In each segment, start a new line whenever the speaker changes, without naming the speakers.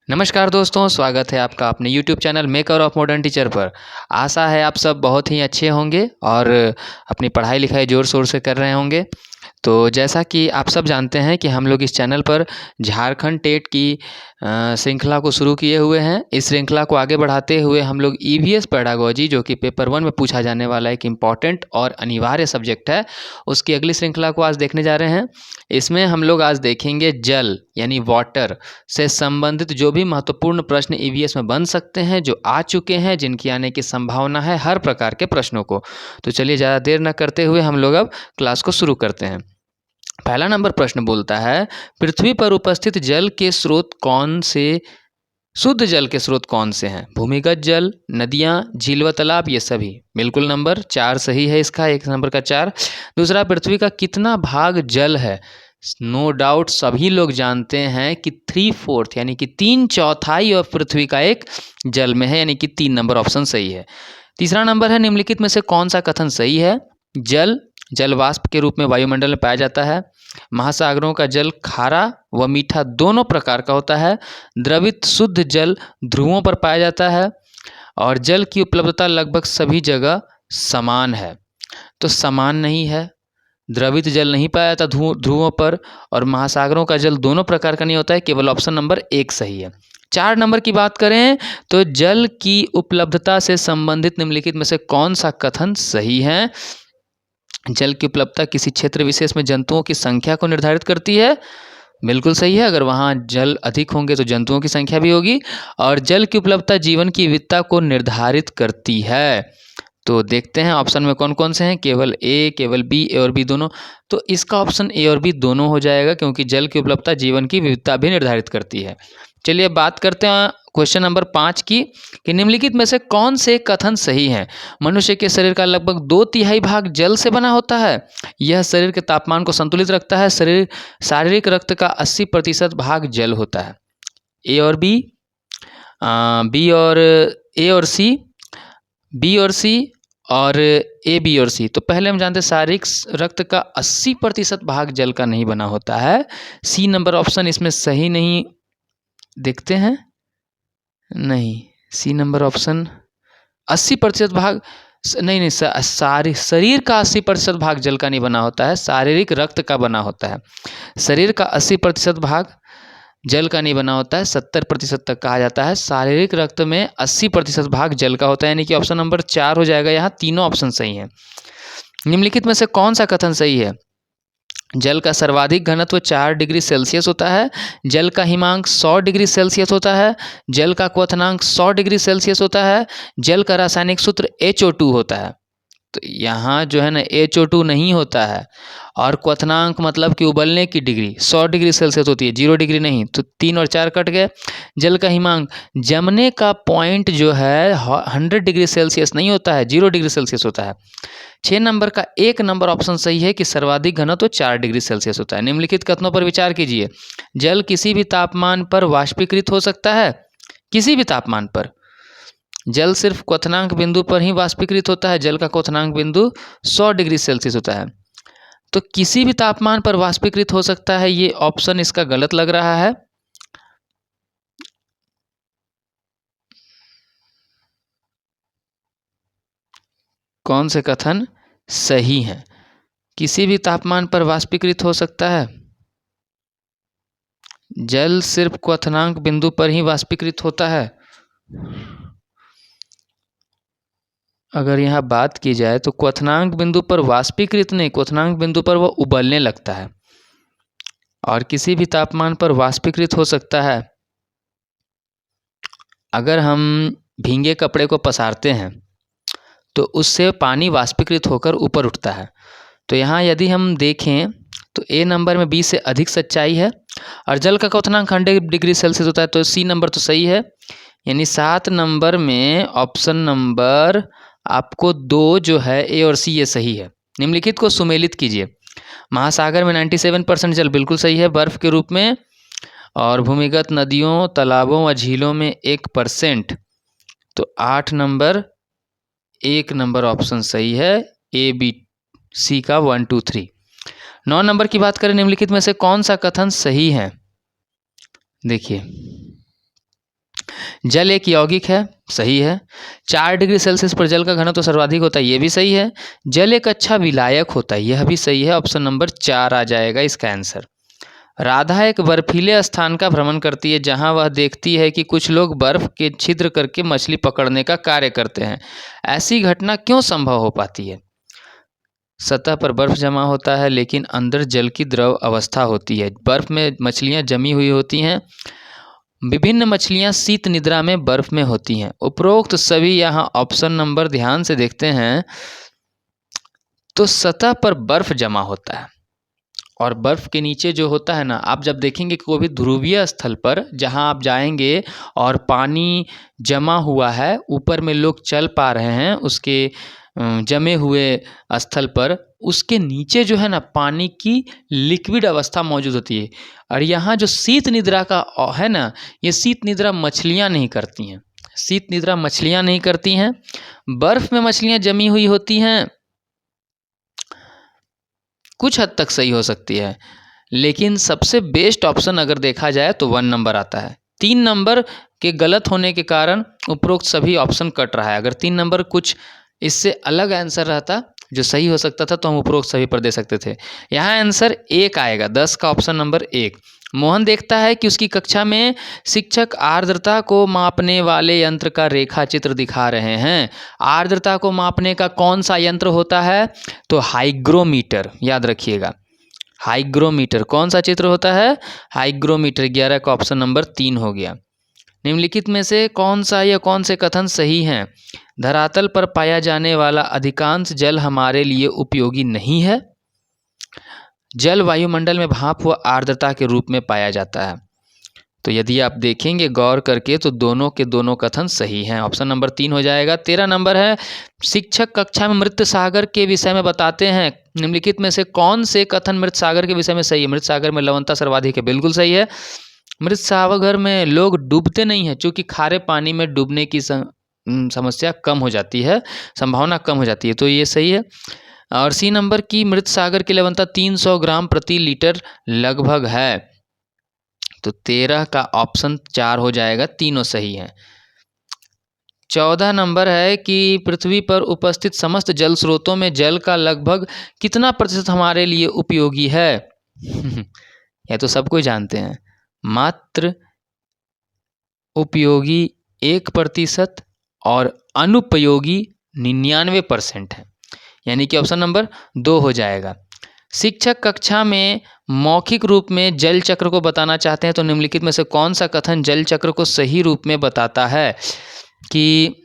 नमस्कार दोस्तों, स्वागत है आपका अपने YouTube channel maker of modern teacher पर। आशा है आप सब बहुत ही अच्छे होंगे और अपनी पढ़ाई लिखाई ज़ोर शोर से कर रहे होंगे। तो जैसा कि आप सब जानते हैं कि हम लोग इस चैनल पर झारखंड टेट की श्रृंखला को शुरू किए हुए हैं। इस श्रृंखला को आगे बढ़ाते हुए हम लोग ईवीएस पेडागोजी, जो कि पेपर 1 में पूछा जाने वाला एक इम्पॉर्टेंट और अनिवार्य सब्जेक्ट है, उसकी अगली श्रृंखला को आज देखने जा रहे हैं। इसमें हम लोग आज देखेंगे जल यानी वाटर से संबंधित जो भी महत्वपूर्ण प्रश्न ईवीएस में बन सकते हैं, जो आ चुके हैं, जिनकी आने की संभावना है, हर प्रकार के प्रश्नों को। तो चलिए ज़्यादा देर न करते हुए हम लोग अब क्लास को शुरू करते हैं। पहला नंबर प्रश्न बोलता है, पृथ्वी पर उपस्थित जल के स्रोत कौन से शुद्ध जल के स्रोत कौन से हैं? भूमिगत जल, नदियाँ, झील व तालाब, ये सभी। बिल्कुल नंबर 4 सही है इसका, एक नंबर का 4। दूसरा, पृथ्वी का कितना भाग जल है? नो डाउट सभी लोग जानते हैं कि 3/4 यानी कि 3/4 ऑफ पृथ्वी का एक जल में है, यानी कि 3 नंबर ऑप्शन सही है। तीसरा नंबर है, निम्नलिखित में से कौन सा कथन सही है? जल वाष्प के रूप में वायुमंडल में पाया जाता है। महासागरों का जल खारा व मीठा दोनों प्रकार का होता है। द्रवित शुद्ध जल ध्रुवों पर पाया जाता है और जल की उपलब्धता लगभग सभी जगह समान है। तो समान नहीं है, द्रवित जल नहीं पाया जाता ध्रुवों पर, और महासागरों का जल दोनों प्रकार का नहीं होता है। केवल ऑप्शन नंबर 1 सही है। 4 नंबर की बात करें तो जल की उपलब्धता से संबंधित निम्नलिखित में से कौन सा कथन सही है? जल की उपलब्धता किसी क्षेत्र विशेष में जंतुओं की संख्या को निर्धारित करती है। बिल्कुल सही है, अगर वहाँ जल अधिक होंगे तो जंतुओं की संख्या भी होगी। और जल की उपलब्धता जीवन की विविधता को निर्धारित करती है। तो देखते हैं ऑप्शन में कौन कौन से हैं। केवल ए, केवल बी, ए और बी दोनों। तो इसका ऑप्शन ए और बी दोनों हो जाएगा, क्योंकि जल की उपलब्धता जीवन की विविधता भी निर्धारित करती है। चलिए बात करते हैं क्वेश्चन नंबर 5 की, कि निम्नलिखित में से कौन से कथन सही हैं? मनुष्य के शरीर का लगभग 2/3 भाग जल से बना होता है। यह शरीर के तापमान को संतुलित रखता है। शारीरिक रक्त का 80% भाग जल होता है। ए और बी, बी और ए और सी, बी और सी, और ए, बी और सी। तो पहले हम जानते हैं शारीरिक रक्त का 80% भाग जल का नहीं बना होता है। सी नंबर ऑप्शन इसमें सही नहीं देखते हैं। नहीं, सी नंबर ऑप्शन 80% भाग नहीं, शरीर का 80% भाग जल का नहीं बना होता है, शारीरिक रक्त का बना होता है। शरीर का 80% भाग जल का नहीं बना होता है, 70% तक कहा जाता है। शारीरिक रक्त में 80% भाग जल का होता है, यानी कि ऑप्शन नंबर 4 हो जाएगा। यहाँ तीनों ऑप्शन सही हैं। निम्नलिखित में से कौन सा कथन सही है? जल का सर्वाधिक घनत्व 4 डिग्री सेल्सियस होता है। जल का हिमांक 100 डिग्री सेल्सियस होता है। जल का क्वथनांक 100 डिग्री सेल्सियस होता है। जल का रासायनिक सूत्र HO2 होता है। तो यहाँ जो है ना HO2 नहीं होता है। और क्वथनांक मतलब कि उबलने की डिग्री 100 डिग्री सेल्सियस होती है, 0 डिग्री नहीं। तो 3 और 4 कट गए। जल का हिमांक, जमने का पॉइंट जो है 100 डिग्री सेल्सियस नहीं होता है, 0 डिग्री सेल्सियस होता है। 6 नंबर का 1 नंबर ऑप्शन सही है कि सर्वाधिक घनत्व 4 डिग्री सेल्सियस होता है। निम्नलिखित कथनों पर विचार कीजिए। जल किसी भी तापमान पर वाष्पीकृत हो सकता है। किसी भी तापमान पर। जल सिर्फ क्वथनांक बिंदु पर ही वाष्पीकृत होता है। जल का क्वथनांक बिंदु 100 डिग्री सेल्सियस होता है। तो किसी भी तापमान पर वाष्पीकृत हो सकता है, ये ऑप्शन इसका गलत लग रहा है। कौन से कथन सही हैं? किसी भी तापमान पर वाष्पीकृत हो सकता है। जल सिर्फ क्वथनांक बिंदु पर ही वाष्पीकृत होता है। अगर यहाँ बात की जाए तो क्वथनांक बिंदु पर वाष्पीकृत नहीं, क्वथनांक बिंदु पर वह उबलने लगता है। और किसी भी तापमान पर वाष्पीकृत हो सकता है। अगर हम भींगे कपड़े को पसारते हैं तो उससे पानी वाष्पीकृत होकर ऊपर उठता है। तो यहाँ यदि हम देखें तो ए नंबर में 20 से अधिक सच्चाई है। और जल का क्वथनांक 100 डिग्री सेल्सियस होता है, तो सी नंबर तो सही है। यानी 7 नंबर में ऑप्शन नंबर आपको 2 जो है ए और सी, ये सही है। निम्नलिखित को सुमेलित कीजिए। महासागर में 97% जल बिल्कुल सही है बर्फ के रूप में। और भूमिगत नदियों, तालाबों व झीलों में 1%। तो 8 नंबर 1 नंबर ऑप्शन सही है, ए, बी, सी का 1, 2, 3। 9 नंबर की बात करें, निम्नलिखित में से कौन सा कथन सही है? देखिए, जल एक यौगिक है, सही है। 4 डिग्री सेल्सियस पर जल का घनत्व सर्वाधिक होता है, ये भी सही है। जल एक अच्छा विलायक होता है, यह भी सही है। ऑप्शन नंबर 4 आ जाएगा इसका आंसर। राधा एक बर्फीले स्थान का भ्रमण करती है जहां वह देखती है कि कुछ लोग बर्फ के छिद्र करके मछली पकड़ने का कार्य करते हैं। ऐसी घटना क्यों संभव हो पाती है? सतह पर बर्फ जमा होता है लेकिन अंदर जल की द्रव अवस्था होती है। बर्फ में मछलियां जमी हुई होती हैं। विभिन्न मछलियां शीत निद्रा में बर्फ में होती हैं। उपरोक्त सभी यहाँ ऑप्शन नंबर ध्यान से देखते हैं तो सतह पर बर्फ जमा होता है और बर्फ के नीचे जो होता है ना, आप जब देखेंगे कोई भी ध्रुवीय स्थल पर जहां आप जाएंगे और पानी जमा हुआ है, ऊपर में लोग चल पा रहे हैं उसके जमे हुए स्थल पर, उसके नीचे जो है ना पानी की लिक्विड अवस्था मौजूद होती है। और यहाँ जो शीत निद्रा का है ना, ये शीत निद्रा मछलियाँ नहीं करती हैं। शीत निद्रा मछलियाँ नहीं करती हैं। बर्फ में मछलियाँ जमी हुई होती हैं, कुछ हद तक सही हो सकती है, लेकिन सबसे बेस्ट ऑप्शन अगर देखा जाए तो 1 नंबर आता है। 3 नंबर के गलत होने के कारण उपरोक्त सभी ऑप्शन कट रहा है। अगर 3 नंबर कुछ इससे अलग आंसर रहता जो सही हो सकता था तो हम उपरोक्त सभी पर दे सकते थे। यहाँ आंसर 1 आएगा, 10 का ऑप्शन नंबर 1। मोहन देखता है कि उसकी कक्षा में शिक्षक आर्द्रता को मापने वाले यंत्र का रेखा चित्र दिखा रहे हैं। आर्द्रता को मापने का कौन सा यंत्र होता है? तो हाइग्रोमीटर, याद रखिएगा। हाइग्रोमीटर कौन सा चित्र होता है? हाइग्रोमीटर। 11 का ऑप्शन नंबर 3 हो गया। निम्नलिखित में से कौन सा या कौन से कथन सही हैं? धरातल पर पाया जाने वाला अधिकांश जल हमारे लिए उपयोगी नहीं है। जल वायुमंडल में भाप व आर्द्रता के रूप में पाया जाता है। तो यदि आप देखेंगे गौर करके तो दोनों के दोनों कथन सही हैं। ऑप्शन नंबर 3 हो जाएगा। 13 नंबर है, शिक्षक कक्षा में मृत सागर के विषय में बताते हैं। निम्नलिखित में से कौन से कथन मृत सागर के विषय में सही है? मृत सागर में लवणता सर्वाधिक है, बिल्कुल सही है। मृत सागर में लोग डूबते नहीं हैं, क्योंकि खारे पानी में डूबने की समस्या कम हो जाती है, संभावना कम हो जाती है, तो ये सही है। और सी नंबर की मृत सागर की लवणता 300 ग्राम प्रति लीटर लगभग है। तो 13 का ऑप्शन 4 हो जाएगा, तीनों सही हैं। 14 नंबर है कि पृथ्वी पर उपस्थित समस्त जल स्रोतों में जल का लगभग कितना प्रतिशत हमारे लिए उपयोगी है? यह तो सब कोई जानते हैं। मात्र उपयोगी 1% और अनुपयोगी 99% है, यानी कि ऑप्शन नंबर 2 हो जाएगा। शिक्षक कक्षा में मौखिक रूप में जल चक्र को बताना चाहते हैं, तो निम्नलिखित में से कौन सा कथन जल चक्र को सही रूप में बताता है? कि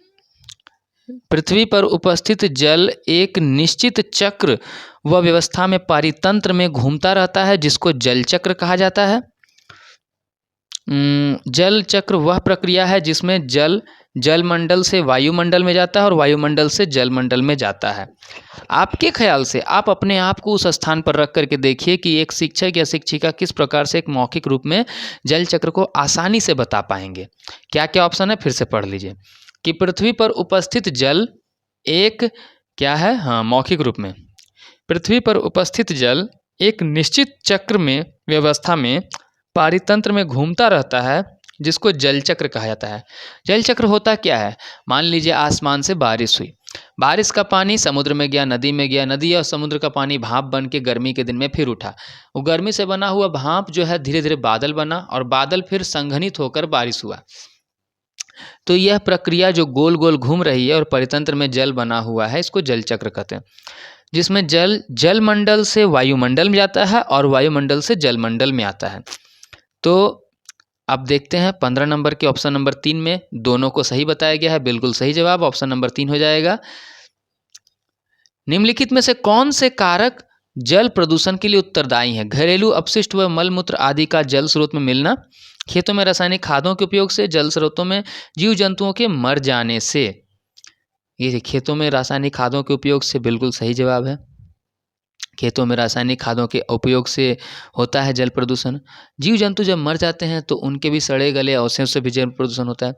पृथ्वी पर उपस्थित जल एक निश्चित चक्र व व्यवस्था में पारितंत्र में घूमता रहता है, जिसको जल चक्र कहा जाता है। जल चक्र वह प्रक्रिया है जिसमें जल जलमंडल से वायुमंडल में जाता है और वायुमंडल से जलमंडल में जाता है। आपके ख्याल से आप अपने आप को उस स्थान पर रख करके देखिए कि एक शिक्षक या शिक्षिका किस प्रकार से एक मौखिक रूप में जल चक्र को आसानी से बता पाएंगे। क्या क्या ऑप्शन है फिर से पढ़ लीजिए। कि पृथ्वी पर उपस्थित जल एक क्या है? हाँ, मौखिक रूप में पृथ्वी पर उपस्थित जल एक निश्चित चक्र में व्यवस्था में पारितंत्र में घूमता रहता है, जिसको जल चक्र कहा जाता है। जल चक्र होता क्या है? मान लीजिए आसमान से बारिश हुई, बारिश का पानी समुद्र में गया, नदी में गया, नदी और समुद्र का पानी भाप बन के गर्मी के दिन में फिर उठा। वो गर्मी से बना हुआ भाप जो है धीरे धीरे बादल बना और बादल फिर संघनित होकर बारिश हुआ। तो यह प्रक्रिया जो गोल गोल घूम रही है और परितंत्र में जल बना हुआ है, इसको जल चक्र कहते हैं। जिसमें जल जलमंडल से वायुमंडल में जाता है और वायुमंडल से जलमंडल में आता है। तो अब देखते हैं 15 नंबर के ऑप्शन नंबर 3 में दोनों को सही बताया गया है, बिल्कुल सही जवाब ऑप्शन नंबर 3 हो जाएगा। निम्नलिखित में से कौन से कारक जल प्रदूषण के लिए उत्तरदायी हैं? घरेलू अपशिष्ट व मलमूत्र आदि का जल स्रोत में मिलना, खेतों में रासायनिक खादों के उपयोग से, जल स्रोतों में जीव जंतुओं के मर जाने से। ये खेतों में रासायनिक खादों के उपयोग से बिल्कुल सही जवाब है। खेतों में रासायनिक खादों के उपयोग से होता है जल प्रदूषण। जीव जंतु जब मर जाते हैं तो उनके भी सड़े गले अवशेषों से भी जल प्रदूषण होता है।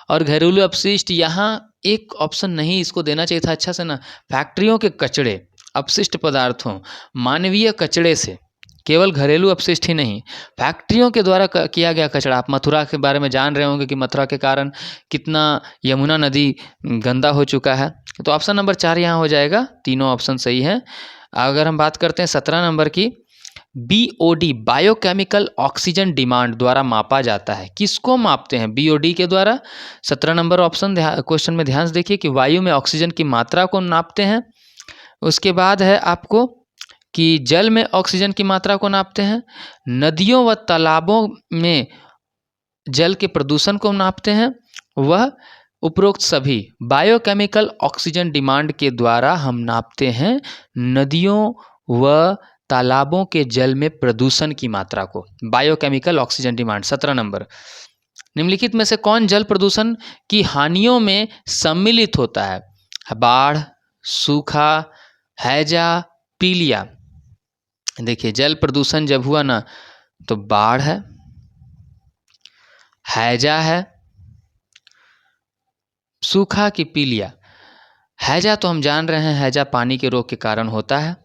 और घरेलू अपशिष्ट, यहाँ एक ऑप्शन नहीं इसको देना चाहिए था अच्छा से ना। फैक्ट्रियों के कचड़े, अपशिष्ट पदार्थों, मानवीय कचड़े से केवल घरेलू अपशिष्ट ही नहीं, फैक्ट्रियों के द्वारा किया गया कचरा। आप मथुरा के बारे में जान रहे होंगे कि मथुरा के कारण कितना यमुना नदी गंदा हो चुका है। तो ऑप्शन नंबर 4 यहाँ हो जाएगा, तीनों ऑप्शन सही हैं। अगर हम बात करते हैं 17 नंबर की, BOD बायोकेमिकल ऑक्सीजन डिमांड द्वारा मापा जाता है। किसको मापते हैं BOD के द्वारा? 17 नंबर ऑप्शन क्वेश्चन में ध्यान से देखिए कि वायु में ऑक्सीजन की मात्रा को नापते हैं। उसके बाद है आपको कि जल में ऑक्सीजन की मात्रा को नापते हैं, नदियों व तालाबों में जल के प्रदूषण को नापते हैं। वह उपरोक्त सभी बायोकेमिकल ऑक्सीजन डिमांड के द्वारा हम नापते हैं नदियों व तालाबों के जल में प्रदूषण की मात्रा को। Biochemical oxygen demand 17 number. निम्नलिखित में से कौन जल प्रदूषण की हानियों में सम्मिलित होता है? बाढ़, सूखा, हैजा, पीलिया। देखिए, जल प्रदूषण जब हुआ ना तो बाढ़ है, हैजा है, सूखा की पीलिया। हैजा तो हम जान रहे हैं, हैजा पानी के रोग के कारण होता है,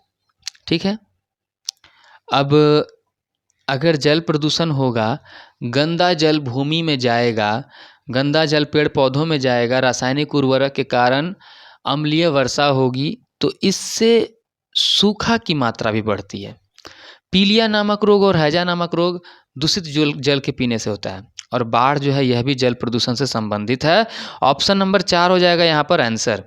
ठीक है। अब अगर जल प्रदूषण होगा, गंदा जल भूमि में जाएगा, गंदा जल पेड़ पौधों में जाएगा, रासायनिक उर्वरक के कारण अम्लीय वर्षा होगी, तो इससे सूखा की मात्रा भी बढ़ती है। पीलिया नामक रोग और हैजा नामक रोग दूषित जल के पीने से होता है। और बाढ़ जो है यह भी जल प्रदूषण से संबंधित है। ऑप्शन नंबर 4 हो जाएगा यहाँ पर आंसर।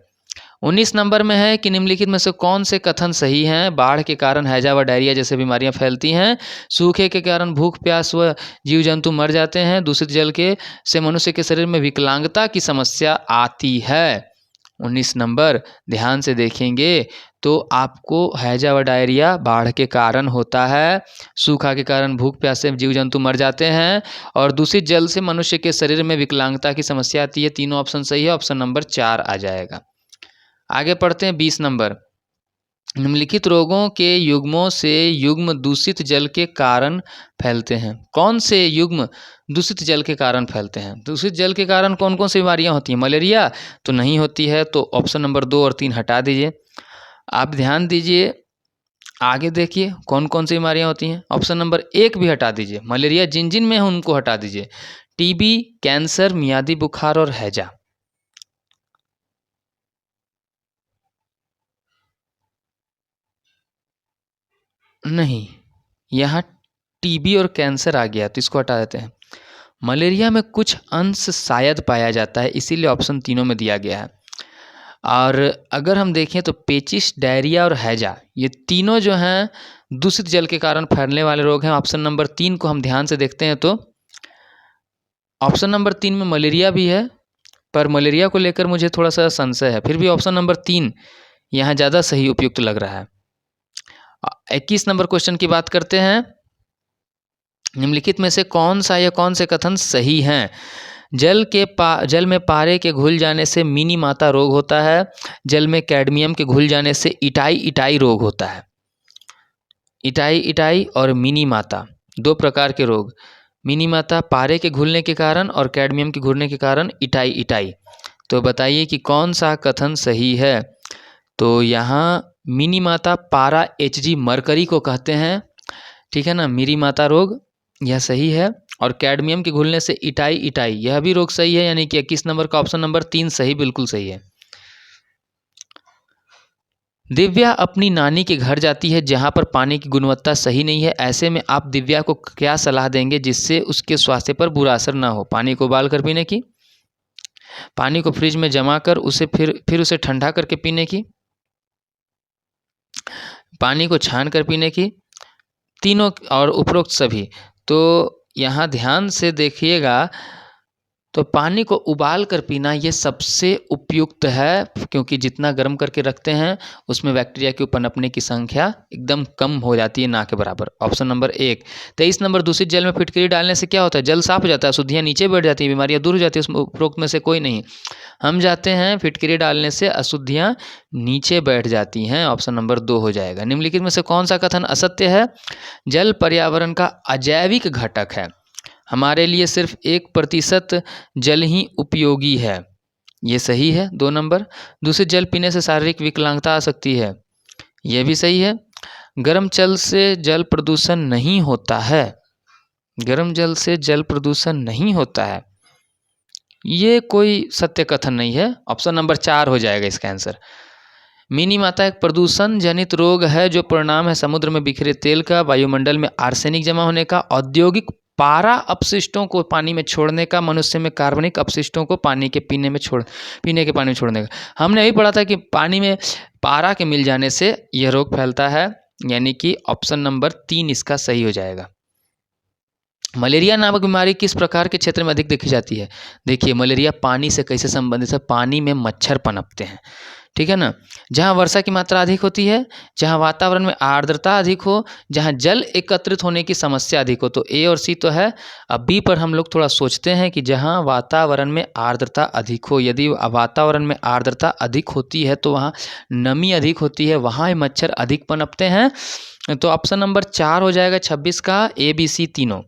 19 नंबर में है कि निम्नलिखित में से कौन से कथन सही हैं? बाढ़ के कारण हैजा व डायरिया जैसे बीमारियां फैलती हैं, सूखे के कारण भूख प्यास व जीव जंतु मर जाते हैं, दूषित जल के से मनुष्य के शरीर में विकलांगता की समस्या आती है। 19 नंबर ध्यान से देखेंगे तो आपको हैजा व डायरिया बाढ़ के कारण होता है, सूखा के कारण भूख प्यास से जीव जंतु मर जाते हैं, और दूषित जल से मनुष्य के शरीर में विकलांगता की समस्या आती है। तीनों ऑप्शन सही है, ऑप्शन नंबर 4 आ जाएगा। आगे पढ़ते हैं 20 नंबर। निम्नलिखित रोगों के युग्मों से युग्म दूषित जल के कारण फैलते हैं। कौन से युग्म दूषित जल के कारण फैलते हैं? दूषित जल के कारण कौन कौन सी बीमारियां होती हैं? मलेरिया तो नहीं होती है, तो ऑप्शन नंबर 2 और 3 हटा दीजिए। आप ध्यान दीजिए, आगे देखिए कौन कौन सी बीमारियां होती हैं। ऑप्शन नंबर 1 भी हटा दीजिए, मलेरिया जिन जिन में है उनको हटा दीजिए। टीबी, कैंसर, मियादी बुखार और हैजा। नहीं, यहाँ टीबी और कैंसर आ गया तो इसको हटा देते हैं। मलेरिया में कुछ अंश शायद पाया जाता है, इसीलिए ऑप्शन तीनों में दिया गया है। और अगर हम देखें तो पेचिश, डायरिया और हैजा ये तीनों जो हैं दूषित जल के कारण फैलने वाले रोग हैं। ऑप्शन नंबर 3 को हम ध्यान से देखते हैं तो ऑप्शन नंबर 3 में मलेरिया भी है, पर मलेरिया को लेकर मुझे थोड़ा सा संशय है। फिर भी ऑप्शन नंबर 3 यहाँ ज़्यादा सही उपयुक्त लग रहा है। 21 नंबर क्वेश्चन की बात करते हैं। निम्नलिखित में से कौन सा या कौन से कथन सही हैं? जल में पारे के घुल जाने से मिनी माता रोग होता है। जल में कैडमियम के घुल जाने से इटाई रोग होता है। इटाई और मिनी माता 2 प्रकार के रोग। मिनी माता पारे के घुलने के कारण और कैडमियम के घुलने के कारण इटाई। तो बताइए कि कौन सा कथन सही है? तो यहाँ मिनी माता पारा Hg मरकरी को कहते हैं, ठीक है ना। मिनी माता रोग यह सही है, और कैडमियम के घुलने से इटाई यह भी रोग सही है, यानी कि 21 नंबर का ऑप्शन नंबर 3 सही, बिल्कुल सही है। दिव्या अपनी नानी के घर जाती है जहां पर पानी की गुणवत्ता सही नहीं है। ऐसे में आप दिव्या को क्या सलाह देंगे जिससे उसके स्वास्थ्य पर बुरा असर ना हो? पानी को उबाल कर पीने की, पानी को फ्रिज में जमा कर उसे फिर उसे ठंडा करके पीने की, पानी को छान कर पीने की, तीनों और उपरोक्त सभी। तो यहाँ ध्यान से देखिएगा, तो पानी को उबाल कर पीना ये सबसे उपयुक्त है, क्योंकि जितना गर्म करके रखते हैं उसमें बैक्टीरिया के पनपने की संख्या एकदम कम हो जाती है, ना के बराबर। Option number 1। 23 नंबर, दूषित जल में फिटकरी डालने से क्या होता है? जल साफ हो जाता है, अशुद्धियाँ नीचे बैठ जाती है, बीमारियाँ दूर हो जाती है। उसमें उपरोक्त में से कोई नहीं। हम जाते हैं फिटकरी डालने से अशुद्धियाँ नीचे बैठ जाती हैं, ऑप्शन नंबर 2 हो जाएगा। निम्नलिखित में से कौन सा कथन असत्य है? जल पर्यावरण का अजैविक घटक है, हमारे लिए सिर्फ 1% जल ही उपयोगी है, ये सही है 2 नंबर। दूषित जल पीने से शारीरिक विकलांगता आ सकती है, ये भी सही है। गर्म जल से जल प्रदूषण नहीं होता है। गर्म जल से जल प्रदूषण नहीं होता है, ये कोई सत्य कथन नहीं है। ऑप्शन नंबर 4 हो जाएगा इसका आंसर। मिनी माता एक प्रदूषण जनित रोग है जो परिणाम है समुद्र में बिखरे तेल का, वायुमंडल में आर्सेनिक जमा होने का, औद्योगिक पारा अपशिष्टों को पानी में छोड़ने का, मनुष्य में कार्बनिक अपशिष्टों को पीने के पानी में छोड़ने का। हमने अभी पढ़ा था कि पानी में पारा के मिल जाने से यह रोग फैलता है, यानी कि ऑप्शन नंबर 3 इसका सही हो जाएगा। मलेरिया नामक बीमारी किस प्रकार के क्षेत्र में अधिक देखी जाती है? देखिए, मलेरिया पानी से कैसे संबंधित है? पानी में मच्छर पनपते हैं, ठीक है ना। जहाँ वर्षा की मात्रा अधिक होती है, जहाँ वातावरण में आर्द्रता अधिक हो, जहाँ जल एकत्रित होने की समस्या अधिक हो। तो ए और सी तो है। अब बी पर हम लोग थोड़ा सोचते हैं कि जहाँ वातावरण में आर्द्रता अधिक हो। यदि वातावरण में आर्द्रता अधिक होती है तो वहाँ नमी अधिक होती है, वहाँ मच्छर अधिक पनपते हैं। तो ऑप्शन नंबर 4 हो जाएगा 26 का, ए बी सी तीनों।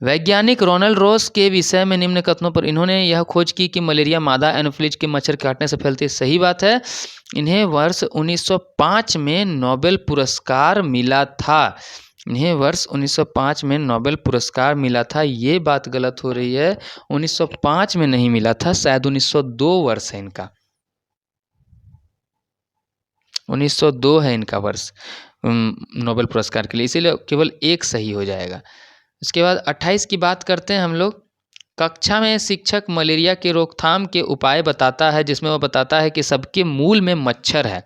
वैज्ञानिक रोनाल्ड रॉस के विषय में निम्न कथनों पर इन्होंने यह खोज की कि मलेरिया मादा एनोफिलीज के मच्छर काटने से फैलती है। सही बात है। इन्हें वर्ष 1905 में नोबेल पुरस्कार मिला था। इन्हें वर्ष 1905 में नोबेल पुरस्कार मिला था। ये बात गलत हो रही है, 1905 में नहीं मिला था, शायद 1902 वर्ष है इनका। 1902 है इनका वर्ष नोबेल पुरस्कार के लिए, इसीलिए केवल एक सही हो जाएगा। इसके बाद 28 की बात करते हैं हम लोग। कक्षा में शिक्षक मलेरिया के रोकथाम के उपाय बताता है, जिसमें वह बताता है कि सबके मूल में मच्छर है।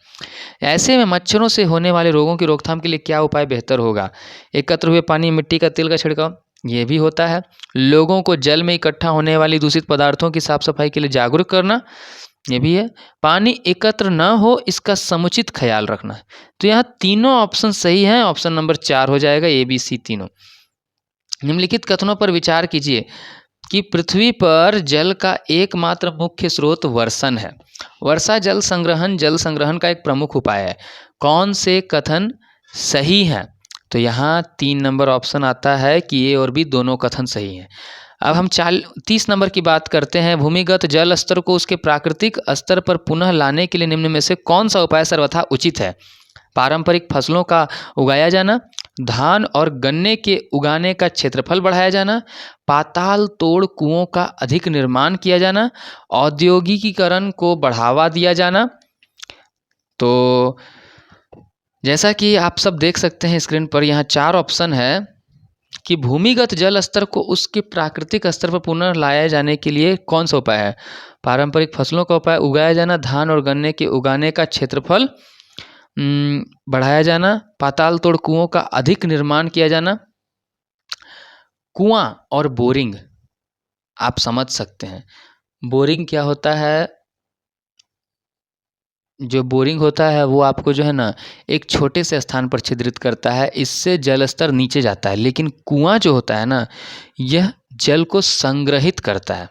ऐसे में मच्छरों से होने वाले रोगों की रोकथाम के लिए क्या उपाय बेहतर होगा? एकत्र हुए पानी में मिट्टी का तेल का छिड़काव, ये भी होता है। लोगों को जल में इकट्ठा होने वाली दूषित पदार्थों की साफ सफाई के लिए जागरूक करना, ये भी है। पानी एकत्र न हो इसका समुचित ख्याल रखना। तो यहाँ तीनों ऑप्शन सही हैं। ऑप्शन नंबर 4 हो जाएगा, ए बी सी तीनों। निम्नलिखित कथनों पर विचार कीजिए कि पृथ्वी पर जल का एकमात्र मुख्य स्रोत वर्षण है। वर्षा जल संग्रहण का एक प्रमुख उपाय है। कौन से कथन सही हैं? तो यहाँ 3 नंबर ऑप्शन आता है कि ए और बी दोनों कथन सही हैं। अब हम 30 नंबर की बात करते हैं। भूमिगत जल स्तर को उसके प्राकृतिक स्तर पर पुनः लाने के लिए निम्न में से कौन सा उपाय सर्वथा उचित है? पारंपरिक फसलों का उगाया जाना, धान और गन्ने के उगाने का क्षेत्रफल बढ़ाया जाना, पाताल तोड़ कुओं का अधिक निर्माण किया जाना, औद्योगिकीकरण को बढ़ावा दिया जाना। तो जैसा कि आप सब देख सकते हैं स्क्रीन पर, यहाँ 4 ऑप्शन है कि भूमिगत जल स्तर को उसके प्राकृतिक स्तर पर पुनः लाया जाने के लिए कौन सा उपाय है? पारंपरिक फसलों का उपाय उगाया जाना, धान और गन्ने के उगाने का क्षेत्रफल बढ़ाया जाना, पाताल तोड़ कुओं का अधिक निर्माण किया जाना। कुआं और बोरिंग आप समझ सकते हैं। बोरिंग क्या होता है? जो बोरिंग होता है वो आपको जो है ना एक छोटे से स्थान पर छिद्रित करता है, इससे जल स्तर नीचे जाता है। लेकिन कुआं जो होता है ना, यह जल को संग्रहित करता है,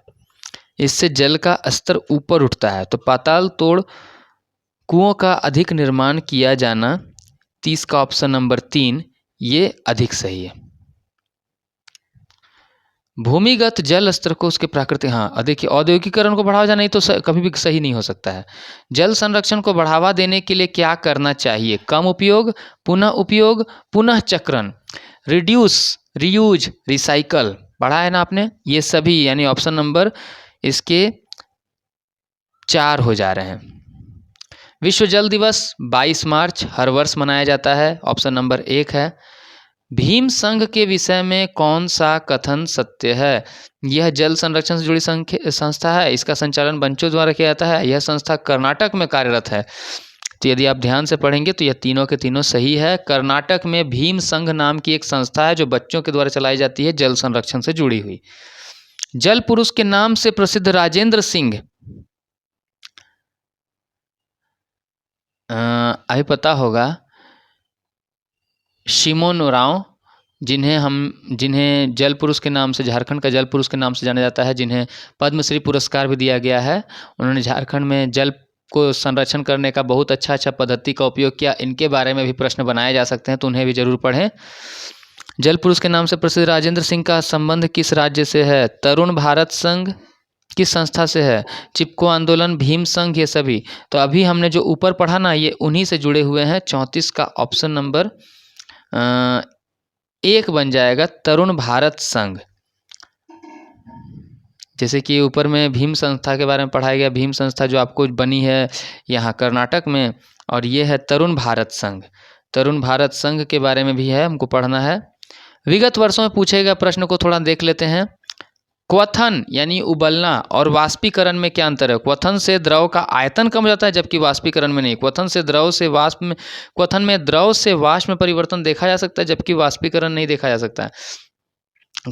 इससे जल का स्तर ऊपर उठता है। तो पाताल तोड़ कुओं का अधिक निर्माण किया जाना, 30 का ऑप्शन नंबर 3 ये अधिक सही है। भूमिगत जल स्तर को उसके प्राकृतिक, देखिए औद्योगिकीकरण को बढ़ावा जाना, नहीं तो कभी भी सही नहीं हो सकता है। जल संरक्षण को बढ़ावा देने के लिए क्या करना चाहिए? कम उपयोग, पुनः चक्रण, रिड्यूस, रीयूज, रिसाइकल, पढ़ा है ना आपने? ये सभी यानी ऑप्शन नंबर इसके 4 हो जा रहे हैं। विश्व जल दिवस 22 मार्च हर वर्ष मनाया जाता है। ऑप्शन नंबर 1 है। भीम संघ के विषय में कौन सा कथन सत्य है? यह जल संरक्षण से जुड़ी संस्था है। इसका संचालन बंचों द्वारा किया जाता है। यह संस्था कर्नाटक में कार्यरत है। तो यदि आप ध्यान से पढ़ेंगे तो यह तीनों के तीनों सही है। कर्नाटक में भीम संघ नाम की एक संस्था है जो बच्चों के द्वारा चलाई जाती है, जल संरक्षण से जुड़ी हुई। जल पुरुष के नाम से प्रसिद्ध राजेंद्र सिंह, अभी पता होगा, शिमोन उरांव, जिन्हें जल पुरुष के नाम से, झारखंड का जल पुरुष के नाम से जाना जाता है, जिन्हें पद्मश्री पुरस्कार भी दिया गया है। उन्होंने झारखंड में जल को संरक्षण करने का बहुत अच्छा पद्धति का उपयोग किया। इनके बारे में भी प्रश्न बनाए जा सकते हैं, तो उन्हें भी जरूर पढ़ें। जल पुरुष के नाम से प्रसिद्ध राजेंद्र सिंह का संबंध किस राज्य से है? तरुण भारत संघ, किस संस्था से है? चिपको आंदोलन, भीम संघ, ये सभी। तो अभी हमने जो ऊपर पढ़ा ना, ये उन्हीं से जुड़े हुए हैं। 34 का ऑप्शन नंबर 1 बन जाएगा, तरुण भारत संघ। जैसे कि ऊपर में भीम संस्था के बारे में पढ़ाया गया, भीम संस्था जो आपको बनी है यहाँ कर्नाटक में, और ये है तरुण भारत संघ। तरुण भारत संघ के बारे में भी है, हमको पढ़ना है। विगत वर्षों में पूछे गए प्रश्न को थोड़ा देख लेते हैं। क्वथन यानी उबलना और वाष्पीकरण में क्या अंतर है? क्वथन से द्रव का आयतन कम हो जाता है, जबकि वाष्पीकरण में नहीं। क्वथन से द्रव से वाष्प में, क्वथन में द्रव से वाष्प में परिवर्तन देखा जा सकता है, जबकि वाष्पीकरण नहीं देखा जा सकता है।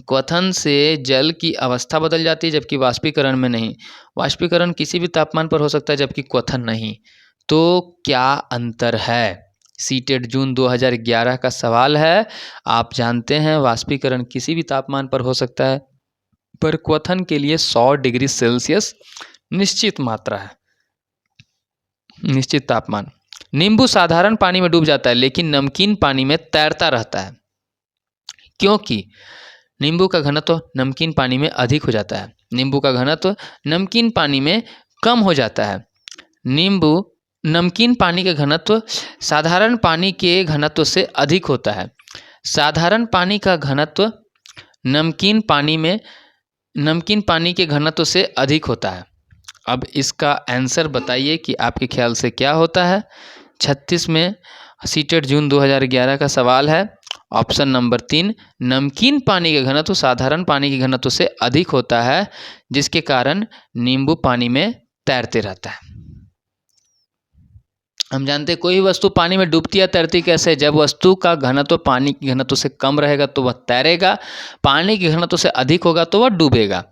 क्वथन से जल की अवस्था बदल जाती है, जबकि वाष्पीकरण में नहीं। वाष्पीकरण किसी भी तापमान पर हो सकता है, जबकि क्वथन नहीं। तो क्या अंतर है? सीटेट जून 2011 का सवाल है। आप जानते हैं वाष्पीकरण किसी भी तापमान पर हो सकता है, पर क्वथन के लिए 100 डिग्री सेल्सियस निश्चित मात्रा है, निश्चित तापमान। नींबू साधारण पानी में डूब जाता है, लेकिन नमकीन पानी में तैरता रहता है, क्योंकि नींबू का घनत्व नमकीन पानी में अधिक हो जाता है, नींबू का घनत्व नमकीन पानी में कम हो जाता है। नींबू नमकीन पानी का घनत्व साधारण पानी के घनत्व से अधिक होता है। साधारण पानी का घनत्व नमकीन पानी के घनत्व से अधिक होता है। अब इसका आंसर बताइए कि आपके ख्याल से क्या होता है। 36 में सीटेट जून 2011 का सवाल है। ऑप्शन नंबर 3, नमकीन पानी का घनत्व साधारण पानी के घनत्व से अधिक होता है, जिसके कारण नींबू पानी में तैरते रहता है। हम जानते हैं कोई भी वस्तु पानी में डूबती है, तैरती कैसे? जब वस्तु का घनत्व पानी के घनत्व से कम रहेगा तो वह तैरेगा, पानी के घनत्व से अधिक होगा तो वह डूबेगा।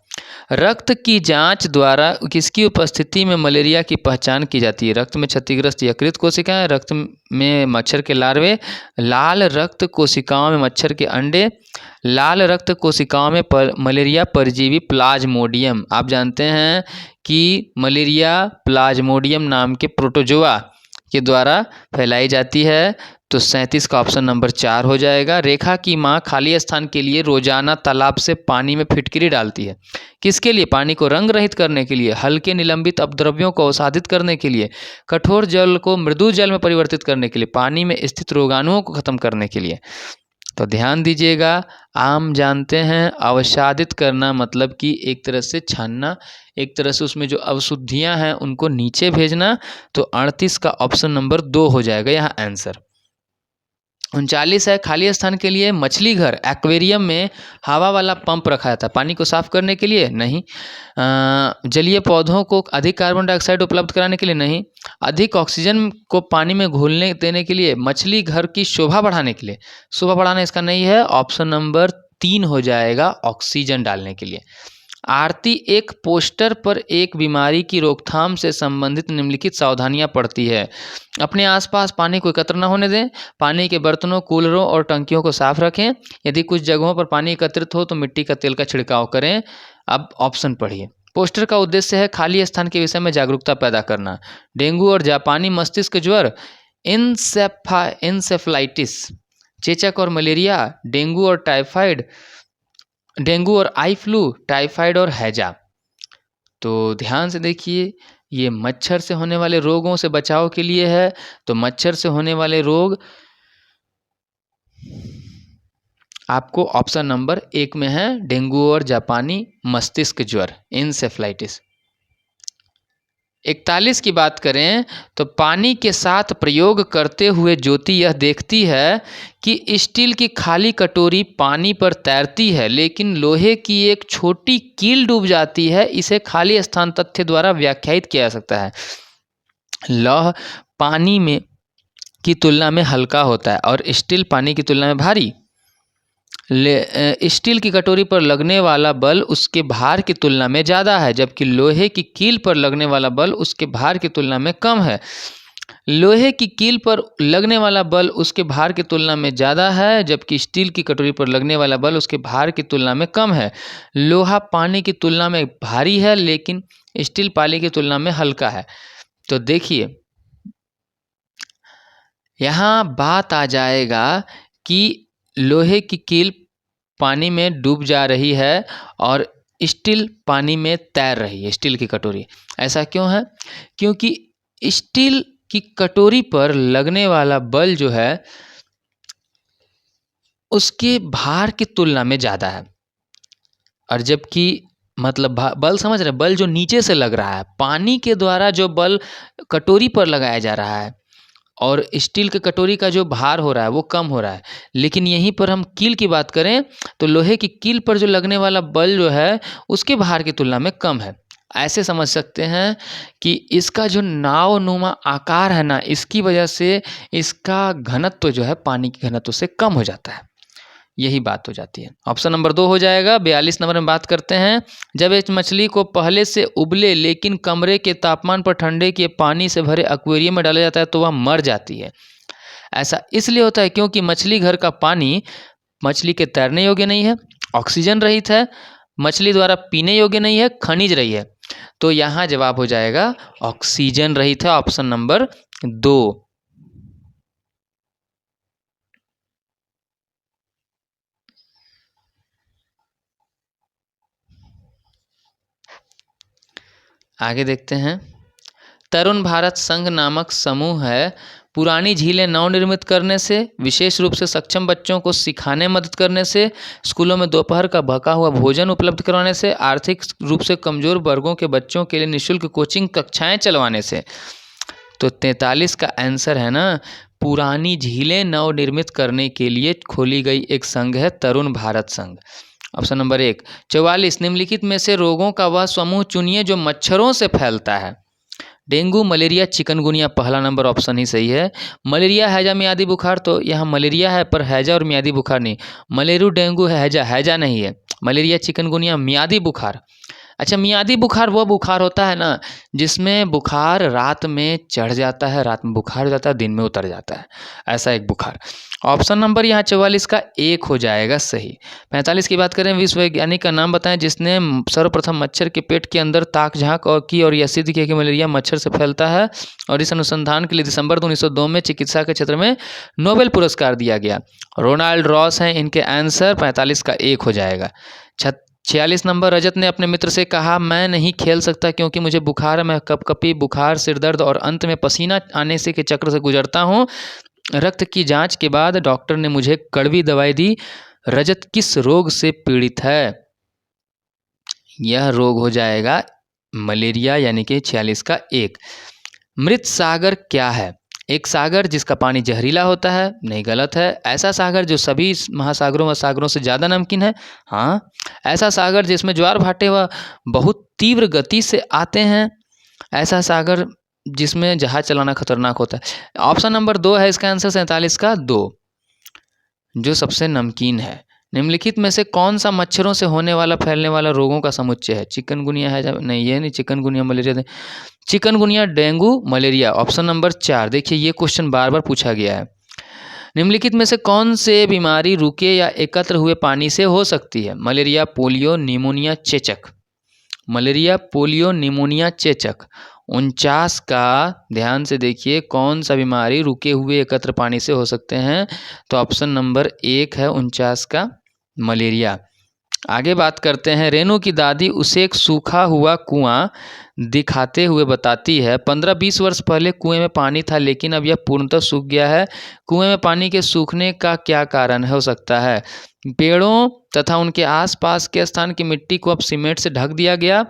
रक्त की जांच द्वारा किसकी उपस्थिति में मलेरिया की पहचान की जाती है? रक्त में क्षतिग्रस्त यकृत कोशिकाएं, रक्त में मच्छर के लार्वे, लाल रक्त कोशिकाओं में मच्छर के अंडे, लाल रक्त कोशिकाओं में मलेरिया परजीवी प्लाज्मोडियम। आप जानते हैं कि मलेरिया प्लाज्मोडियम नाम के प्रोटोजोआ के द्वारा फैलाई जाती है। तो 37 का ऑप्शन नंबर 4 हो जाएगा। रेखा की माँ खाली स्थान के लिए रोजाना तालाब से पानी में फिटकरी डालती है, किसके लिए? पानी को रंग रहित करने के लिए, हल्के निलंबित अपद्रव्यों को अवसादित करने के लिए, कठोर जल को मृदु जल में परिवर्तित करने के लिए, पानी में स्थित रोगाणुओं को खत्म करने के लिए। तो ध्यान दीजिएगा, आम जानते हैं अवसादित करना मतलब कि एक तरह से छानना, एक तरह से उसमें जो अशुद्धियां हैं उनको नीचे भेजना। तो 38 का ऑप्शन नंबर 2 हो जाएगा यहाँ आंसर। 39 है, खाली स्थान के लिए मछली घर एक्वेरियम में हवा वाला पंप रखा था, पानी को साफ करने के लिए? नहीं। जलीय पौधों को अधिक कार्बन डाइऑक्साइड उपलब्ध कराने के लिए? नहीं। अधिक ऑक्सीजन को पानी में घुलने देने के लिए? मछली घर की शोभा बढ़ाने के लिए? शोभा बढ़ाना इसका नहीं है, ऑप्शन नंबर 3 हो जाएगा, ऑक्सीजन डालने के लिए। आरती एक पोस्टर पर एक बीमारी की रोकथाम से संबंधित निम्नलिखित सावधानियां पढ़ती है। अपने आसपास पानी को एकत्र न होने दें, पानी के बर्तनों, कूलरों और टंकियों को साफ रखें, यदि कुछ जगहों पर पानी एकत्रित हो तो मिट्टी का तेल का छिड़काव करें। अब ऑप्शन पढ़िए। पोस्टर का उद्देश्य है खाली स्थान के विषय में जागरूकता पैदा करना। डेंगू और जापानी मस्तिष्क ज्वर, इंसेफ्लाइटिस, चेचक और मलेरिया, डेंगू और टाइफाइड, डेंगू और आई फ्लू, टाइफाइड और हैजा। तो ध्यान से देखिए, ये मच्छर से होने वाले रोगों से बचाव के लिए है। तो मच्छर से होने वाले रोग आपको ऑप्शन नंबर 1 में है, डेंगू और जापानी मस्तिष्क ज्वर, इंसेफ्लाइटिस। 41 की बात करें तो पानी के साथ प्रयोग करते हुए ज्योति यह देखती है कि स्टील की खाली कटोरी पानी पर तैरती है, लेकिन लोहे की एक छोटी कील डूब जाती है। इसे खाली स्थान तथ्य द्वारा व्याख्यायित किया जा सकता है। लौह पानी में की तुलना में हल्का होता है और स्टील पानी की तुलना में भारी। स्टील की कटोरी पर लगने वाला बल उसके भार की तुलना में ज़्यादा है, जबकि लोहे की कील पर लगने वाला बल उसके भार की तुलना में कम है। लोहे की कील पर लगने वाला बल उसके भार की तुलना में ज़्यादा है, जबकि स्टील की कटोरी पर लगने वाला बल उसके भार की तुलना में कम है। लोहा पानी की तुलना में भारी है, लेकिन स्टील पानी की तुलना में हल्का है। तो देखिए, यहाँ बात आ जाएगा कि लोहे की कील पानी में डूब जा रही है और स्टील पानी में तैर रही है, स्टील की कटोरी। ऐसा क्यों है? क्योंकि स्टील की कटोरी पर लगने वाला बल जो है उसके भार की तुलना में ज़्यादा है। और जबकि मतलब बल समझ रहे, बल जो नीचे से लग रहा है, पानी के द्वारा जो बल कटोरी पर लगाया जा रहा है और स्टील के कटोरी का जो भार हो रहा है वो कम हो रहा है। लेकिन यहीं पर हम कील की बात करें तो लोहे की कील पर जो लगने वाला बल जो है उसके भार की तुलना में कम है। ऐसे समझ सकते हैं कि इसका जो नाव नुमा आकार है ना, इसकी वजह से इसका घनत्व जो है पानी के घनत्व से कम हो जाता है। यही बात हो जाती है। ऑप्शन नंबर 2 हो जाएगा। 42 नंबर में बात करते हैं, जब एक मछली को पहले से उबले लेकिन कमरे के तापमान पर ठंडे किए पानी से भरे एक्वेरियम में डाला जाता है तो वह मर जाती है। ऐसा इसलिए होता है क्योंकि मछली घर का पानी मछली के तैरने योग्य नहीं है, ऑक्सीजन रहित है, मछली द्वारा पीने योग्य नहीं है, खनिज रही है। तो यहाँ जवाब हो जाएगा ऑक्सीजन रहित है, ऑप्शन नंबर 2। आगे देखते हैं, तरुण भारत संघ नामक समूह है पुरानी झीलें नवनिर्मित करने से, विशेष रूप से सक्षम बच्चों को सिखाने में मदद करने से, स्कूलों में दोपहर का पका हुआ भोजन उपलब्ध करवाने से, आर्थिक रूप से कमजोर वर्गों के बच्चों के लिए निःशुल्क कोचिंग कक्षाएं चलवाने से। तो 43 का आंसर है ना, पुरानी झीलें नवनिर्मित करने के लिए खोली गई एक संघ है तरुण भारत संघ। Option number 1। 44, निम्नलिखित में से रोगों का वह समूह चुनिए जो मच्छरों से फैलता है। Dengue, malaria, chikungunya. पहला नंबर ऑप्शन ही सही है। मलेरिया, हैजा, मियादी बुखार। तो यहाँ मलेरिया है पर हैजा और मियादी बुखार नहीं। मलेरू, डेंगू है, हैजा हैजा नहीं है। मलेरिया, चिकनगुनिया, मियादी बुखार। अच्छा, मियादी बुखार वो बुखार होता है ना जिसमें बुखार रात में चढ़ जाता है, रात में बुखार हो जाता है, दिन में उतर जाता है, ऐसा एक बुखार। ऑप्शन नंबर यहाँ 44 का 1 हो जाएगा सही। 45 की बात करें, विश्व वैज्ञानिक का नाम बताएं जिसने सर्वप्रथम मच्छर के पेट के अंदर ताक झांक और यह सिद्ध किया कि मलेरिया मच्छर से फैलता है, और इस अनुसंधान के लिए दिसंबर 1902 में चिकित्सा के क्षेत्र में नोबेल पुरस्कार दिया गया। रोनाल्ड रॉस हैं इनके आंसर। 45 का 1 हो जाएगा। 46 नंबर, रजत ने अपने मित्र से कहा, मैं नहीं खेल सकता क्योंकि मुझे बुखार है, मैं कपकपी, बुखार, सिरदर्द और अंत में पसीना आने से के चक्र से गुजरता हूँ। रक्त की जांच के बाद डॉक्टर ने मुझे कड़वी दवाई दी। रजत किस रोग से पीड़ित है? यह रोग हो जाएगा मलेरिया, यानी कि 46 का 1। मृत सागर क्या है? एक सागर जिसका पानी जहरीला होता है, नहीं, गलत है। ऐसा सागर जो सभी महासागरों व सागरों से ज़्यादा नमकीन है, हाँ। ऐसा सागर जिसमें ज्वार भाटे व बहुत तीव्र गति से आते हैं, ऐसा सागर जिसमें जहाज चलाना खतरनाक होता है। ऑप्शन नंबर 2 है इसका आंसर, 47 का 2, जो सबसे नमकीन है। निम्नलिखित में से कौन सा मच्छरों से होने वाला फैलने वाला रोगों का समुच्चय है? चिकनगुनिया है, नहीं ये नहीं, चिकनगुनिया मलेरिया नहीं। Chikungunya, dengue, malaria. Option number 4। देखिए ये क्वेश्चन बार बार पूछा गया है। निम्नलिखित में से कौन से बीमारी रुके या एकत्र हुए पानी से हो सकती है? मलेरिया, पोलियो, निमोनिया, चेचक। मलेरिया, पोलियो, निमोनिया, चेचक। 49 का ध्यान से देखिए, कौन सा बीमारी रुके हुए एकत्र पानी से हो सकते हैं? तो ऑप्शन नंबर 1 है 49 का, मलेरिया। आगे बात करते हैं, रेनू की दादी उसे एक सूखा हुआ कुआं दिखाते हुए बताती है, 15-20 वर्ष पहले कुएं में पानी था लेकिन अब यह पूर्णतः सूख गया है। कुएं में पानी के सूखने का क्या कारण हो सकता है? पेड़ों तथा उनके आसपास के स्थान की मिट्टी को अब सीमेंट से ढक दिया गया।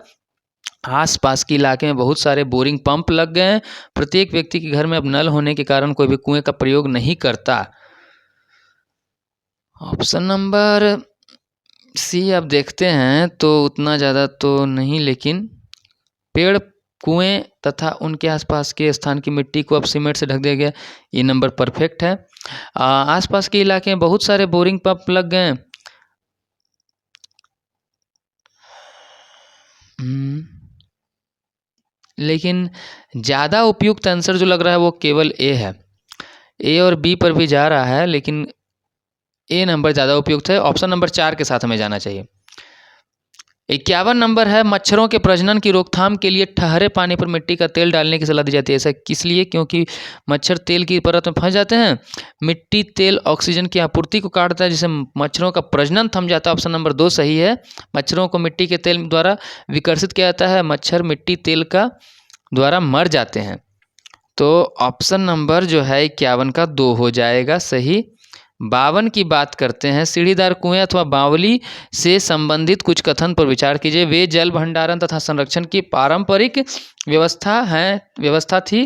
आसपास के इलाके में बहुत सारे बोरिंग पंप लग गए हैं। प्रत्येक व्यक्ति के घर में अब नल होने के कारण कोई भी कुएं का प्रयोग नहीं करता। ऑप्शन नंबर सी अब देखते हैं तो उतना ज़्यादा तो नहीं, लेकिन पेड़, कुएं तथा उनके आसपास के स्थान की मिट्टी को अब सीमेंट से ढक दिया गया, ये नंबर परफेक्ट है। आसपास के इलाके में बहुत सारे बोरिंग पंप लग गए हैं। लेकिन ज़्यादा उपयुक्त आंसर जो लग रहा है वो केवल ए है। ए और बी पर भी जा रहा है लेकिन ए नंबर ज़्यादा उपयुक्त है। ऑप्शन नंबर 4 के साथ हमें जाना चाहिए। 51 नंबर है, मच्छरों के प्रजनन की रोकथाम के लिए ठहरे पानी पर मिट्टी का तेल डालने की सलाह दी जाती है। ऐसा किस लिए? क्योंकि मच्छर तेल की परत में फंस जाते हैं। मिट्टी तेल ऑक्सीजन की आपूर्ति को काटता है, जिससे मच्छरों का प्रजनन थम जाता है। ऑप्शन नंबर 2 सही है। मच्छरों को मिट्टी के तेल द्वारा विकर्षित किया जाता है, मच्छर मिट्टी तेल का द्वारा मर जाते हैं। तो ऑप्शन नंबर जो है 51 का 2 हो जाएगा सही। 52 की बात करते हैं। सीढ़ीदार कुएं अथवा बावली से संबंधित कुछ कथन पर विचार कीजिए। वे जल भंडारण तथा संरक्षण की पारंपरिक व्यवस्था थी।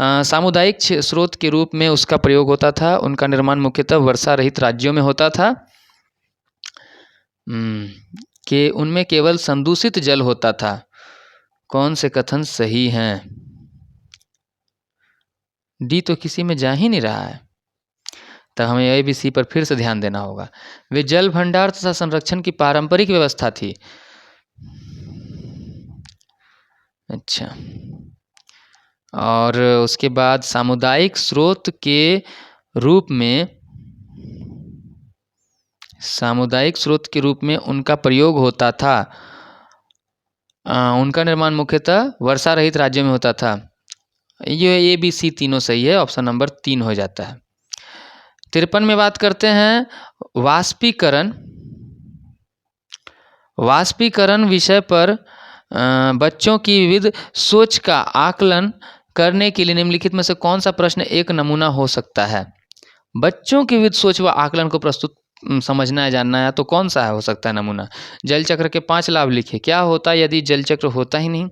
सामुदायिक स्रोत के रूप में उसका प्रयोग होता था। उनका निर्माण मुख्यतः वर्षा रहित राज्यों में होता था। कि उनमें केवल संदूषित जल होता था। कौन से कथन सही हैं? डी तो किसी में जा ही नहीं रहा है, तो हमें ए बी सी पर फिर से ध्यान देना होगा। वे जल भंडार तथा संरक्षण की पारंपरिक व्यवस्था थी। अच्छा, और उसके बाद सामुदायिक स्रोत के रूप में उनका प्रयोग होता था। उनका निर्माण मुख्यतः वर्षा रहित राज्यों में होता था। ये ए बी सी तीनों सही है। ऑप्शन नंबर 3 हो जाता है। 53 में बात करते हैं वाष्पीकरण विषय पर बच्चों की विविध सोच का आकलन करने के लिए निम्नलिखित में से कौन सा प्रश्न एक नमूना हो सकता है? बच्चों की विविध सोच व आकलन को प्रस्तुत समझना है, जानना है, तो कौन सा हो सकता है नमूना? जल चक्र के 5 लाभ लिखिए। क्या होता यदि जल चक्र होता ही नहीं?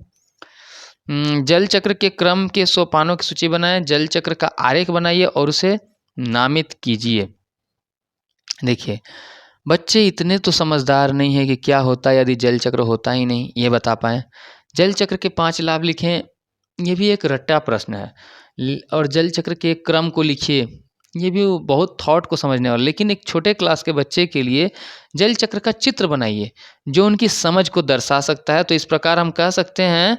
जल चक्र के क्रम के सोपानों की सूची बनाएं। जल चक्र का आरेख बनाइए और उसे नामित कीजिए। देखिए, बच्चे इतने तो समझदार नहीं है कि क्या होता यदि जल चक्र होता ही नहीं ये बता पाएँ। जल चक्र के 5 लाभ लिखें, ये भी एक रट्टा प्रश्न है। और जल चक्र के क्रम को लिखिए, ये भी बहुत थॉट को समझने वाला। लेकिन एक छोटे क्लास के बच्चे के लिए जल चक्र का चित्र बनाइए जो उनकी समझ को दर्शा सकता है। तो इस प्रकार हम कह सकते हैं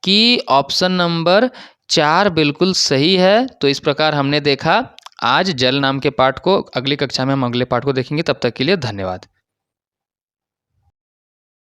कि ऑप्शन नंबर 4 बिल्कुल सही है। तो इस प्रकार हमने देखा आज जल नाम के पाठ को। अगली कक्षा में हम अगले पाठ को देखेंगे। तब तक के लिए धन्यवाद।